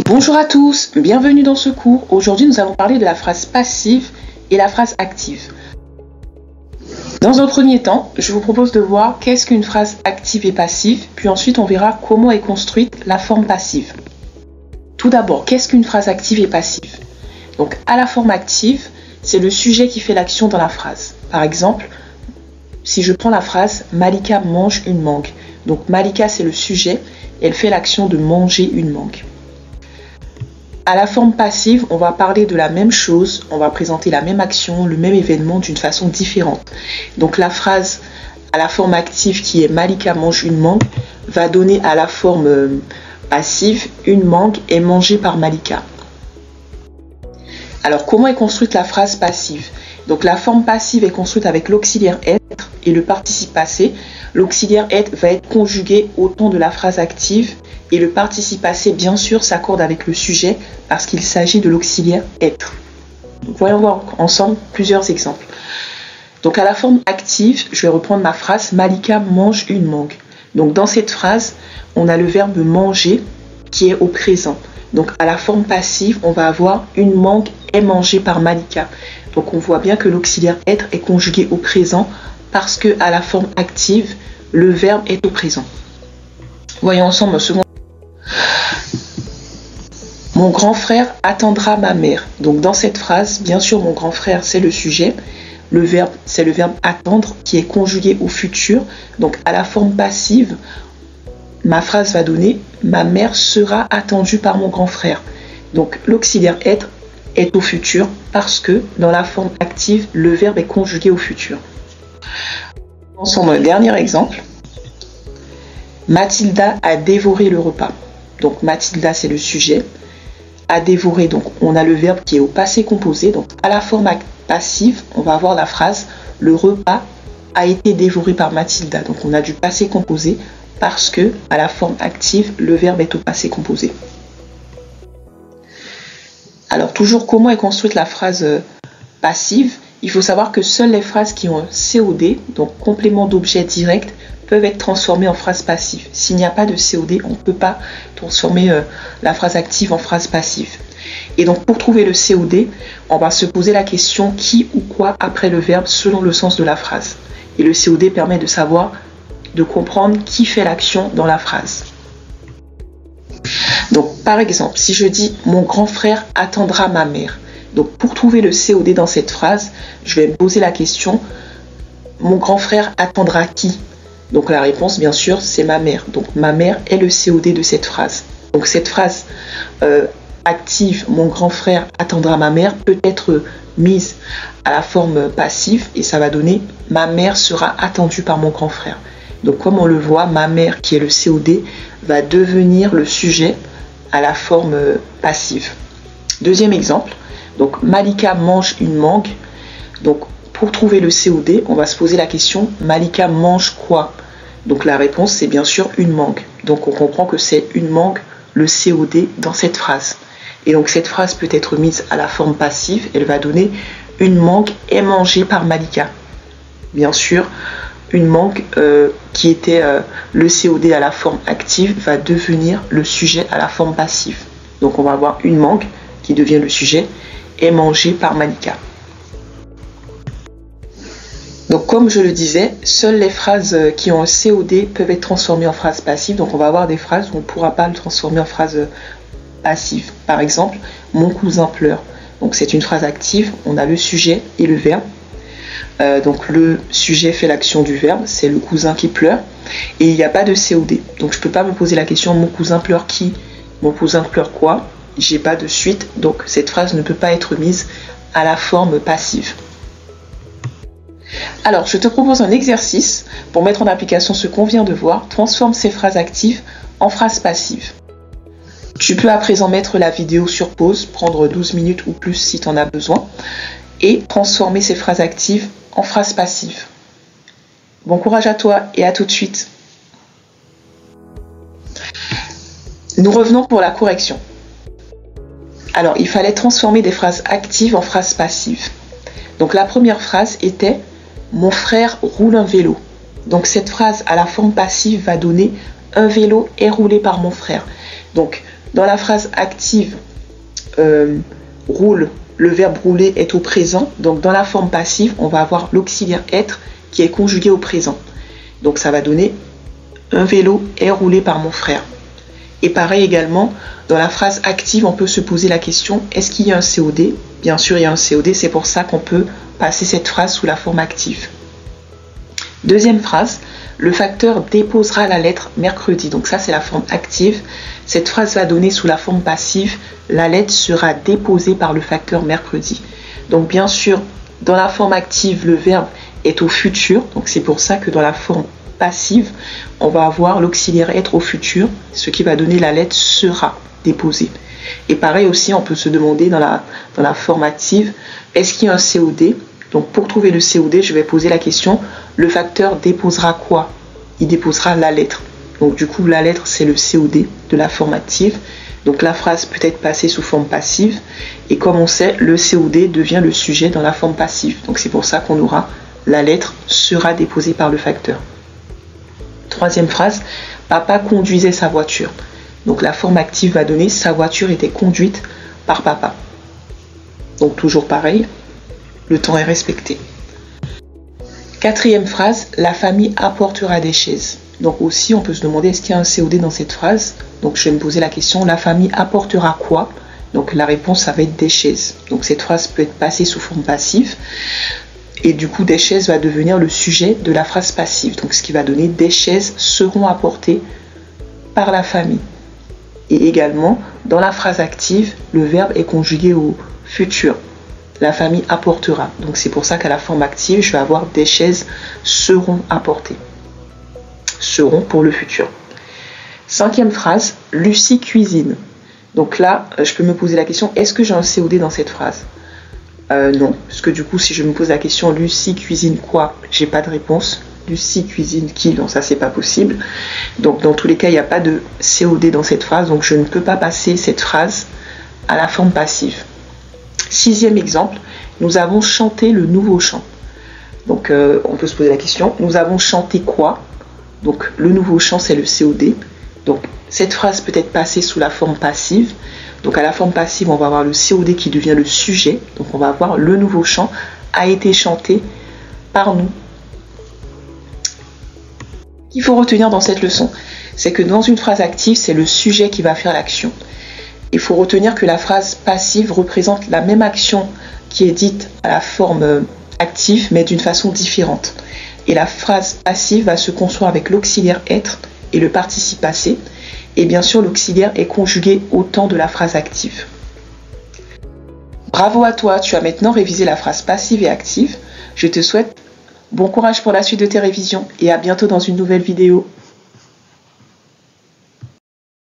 Bonjour à tous, bienvenue dans ce cours. Aujourd'hui, nous allons parler de la phrase passive et la phrase active. Dans un premier temps, je vous propose de voir qu'est-ce qu'une phrase active et passive, puis ensuite on verra comment est construite la forme passive. Tout d'abord, qu'est-ce qu'une phrase active et passive? Donc, à la forme active, c'est le sujet qui fait l'action dans la phrase. Par exemple, si je prends la phrase « Malika mange une mangue ». Donc, Malika, c'est le sujet, elle fait l'action de manger une mangue. À la forme passive, on va parler de la même chose, on va présenter la même action, le même événement d'une façon différente. Donc la phrase à la forme active qui est Malika mange une mangue va donner à la forme passive une mangue est mangée par Malika. Alors comment est construite la phrase passive? Donc la forme passive est construite avec l'auxiliaire être et le participe passé. L'auxiliaire être va être conjugué au temps de la phrase active et le participe passé bien sûr s'accorde avec le sujet parce qu'il s'agit de l'auxiliaire être. Donc, voyons voir ensemble plusieurs exemples. Donc à la forme active, je vais reprendre ma phrase Malika mange une mangue. Donc dans cette phrase, on a le verbe manger qui est au présent. Donc à la forme passive, on va avoir une mangue est mangée par Malika. Donc on voit bien que l'auxiliaire être est conjugué au présent parce que à la forme active, le verbe est au présent. Voyons ensemble un second. Mon grand frère attendra ma mère. Donc dans cette phrase, bien sûr, mon grand frère, c'est le sujet. Le verbe, c'est le verbe attendre qui est conjugué au futur. Donc à la forme passive, ma phrase va donner ma mère sera attendue par mon grand frère. Donc l'auxiliaire être est au futur parce que dans la forme active, le verbe est conjugué au futur. Ensemble, un dernier exemple. Mathilda a dévoré le repas. Donc Mathilda, c'est le sujet. A dévoré, donc on a le verbe qui est au passé composé. Donc à la forme passive, on va avoir la phrase le repas a été dévoré par Mathilda. Donc on a du passé composé parce que à la forme active, le verbe est au passé composé. Alors toujours comment est construite la phrase passive? Il faut savoir que seules les phrases qui ont un COD, donc complément d'objet direct, peuvent être transformées en phrase passive. S'il n'y a pas de COD, on ne peut pas transformer la phrase active en phrase passive. Et donc pour trouver le COD, on va se poser la question qui ou quoi après le verbe selon le sens de la phrase. Et le COD permet de savoir, de comprendre qui fait l'action dans la phrase. Donc par exemple, si je dis mon grand frère attendra ma mère. Donc pour trouver le COD dans cette phrase, je vais me poser la question mon grand frère attendra qui? Donc la réponse, bien sûr, c'est ma mère. Donc ma mère est le COD de cette phrase. Donc cette phrase active, mon grand frère attendra ma mère, peut être mise à la forme passive et ça va donner ma mère sera attendue par mon grand frère. Donc comme on le voit, ma mère qui est le COD va devenir le sujet à la forme passive. Deuxième exemple, donc Malika mange une mangue. Donc pour trouver le COD, on va se poser la question Malika mange quoi? Donc la réponse c'est bien sûr une mangue. Donc on comprend que c'est une mangue le COD dans cette phrase. Et donc cette phrase peut être mise à la forme passive. Elle va donner une mangue est mangée par Malika. Bien sûr, une mangue qui était le COD à la forme active va devenir le sujet à la forme passive. Donc on va avoir une mangue qui devient le sujet est mangée par Malika. Donc comme je le disais, seules les phrases qui ont un COD peuvent être transformées en phrases passives. Donc on va avoir des phrases où on ne pourra pas le transformer en phrase passive. Par exemple, mon cousin pleure. Donc c'est une phrase active, on a le sujet et le verbe. Donc le sujet fait l'action du verbe, c'est le cousin qui pleure. Et il n'y a pas de COD. Donc je ne peux pas me poser la question mon cousin pleure qui? Mon cousin pleure quoi? J'ai pas de suite, donc cette phrase ne peut pas être mise à la forme passive. Alors, je te propose un exercice pour mettre en application ce qu'on vient de voir. Transforme ces phrases actives en phrases passives. Tu peux à présent mettre la vidéo sur pause, prendre 12 minutes ou plus si tu en as besoin, et transformer ces phrases actives en phrases passives. Bon courage à toi et à tout de suite. Nous revenons pour la correction. Alors, il fallait transformer des phrases actives en phrases passives. Donc la première phrase était mon frère roule un vélo. Donc cette phrase à la forme passive va donner un vélo est roulé par mon frère. Donc Dans la phrase active, roule, le verbe rouler est au présent. Donc dans la forme passive, on va avoir l'auxiliaire être qui est conjugué au présent. Donc ça va donner un vélo est roulé par mon frère. Et pareil également, dans la phrase active, on peut se poser la question, est-ce qu'il y a un COD? Bien sûr, il y a un COD, c'est pour ça qu'on peut passer cette phrase sous la forme active. Deuxième phrase, le facteur déposera la lettre mercredi. Donc ça, c'est la forme active. Cette phrase va donner sous la forme passive, la lettre sera déposée par le facteur mercredi. Donc bien sûr, dans la forme active, le verbe est au futur. Donc c'est pour ça que dans la forme passive, on va avoir l'auxiliaire être au futur, ce qui va donner la lettre sera déposée. Et pareil aussi, on peut se demander dans la forme active, est-ce qu'il y a un COD? Donc pour trouver le COD, je vais poser la question, le facteur déposera quoi? Il déposera la lettre. Donc du coup, la lettre, c'est le COD de la forme active. Donc la phrase peut être passée sous forme passive. Et comme on sait, le COD devient le sujet dans la forme passive. Donc c'est pour ça qu'on aura la lettre sera déposée par le facteur. Troisième phrase, papa conduisait sa voiture. Donc la forme active va donner sa voiture était conduite par papa. Donc toujours pareil, le temps est respecté. Quatrième phrase, la famille apportera des chaises. Donc aussi on peut se demander est-ce qu'il y a un COD dans cette phrase. Donc je vais me poser la question, la famille apportera quoi? Donc la réponse ça va être des chaises. Donc cette phrase peut être passée sous forme passive. Et du coup, des chaises va devenir le sujet de la phrase passive. Donc, ce qui va donner des chaises seront apportées par la famille. Et également, dans la phrase active, le verbe est conjugué au futur. La famille apportera. Donc, c'est pour ça qu'à la forme active, je vais avoir des chaises seront apportées. Seront pour le futur. Cinquième phrase, Lucie cuisine. Donc là, je peux me poser la question, est-ce que j'ai un COD dans cette phrase? Non, parce que du coup, si je me pose la question Lucie cuisine quoi, j'ai pas de réponse. Lucie cuisine qui? Non, ça c'est pas possible. Donc dans tous les cas, il n'y a pas de COD dans cette phrase, donc je ne peux pas passer cette phrase à la forme passive. Sixième exemple, nous avons chanté le nouveau chant. Donc on peut se poser la question, nous avons chanté quoi? Donc le nouveau chant c'est le COD. Donc cette phrase peut être passée sous la forme passive. Donc à la forme passive, on va avoir le COD qui devient le sujet. Donc on va avoir le nouveau chant a été chanté par nous. Ce qu'il faut retenir dans cette leçon, c'est que dans une phrase active, c'est le sujet qui va faire l'action. Il faut retenir que la phrase passive représente la même action qui est dite à la forme active, mais d'une façon différente. Et la phrase passive va se construire avec l'auxiliaire être et le participe passé. Et bien sûr, l'auxiliaire est conjugué au temps de la phrase active. Bravo à toi, tu as maintenant révisé la phrase passive et active. Je te souhaite bon courage pour la suite de tes révisions et à bientôt dans une nouvelle vidéo.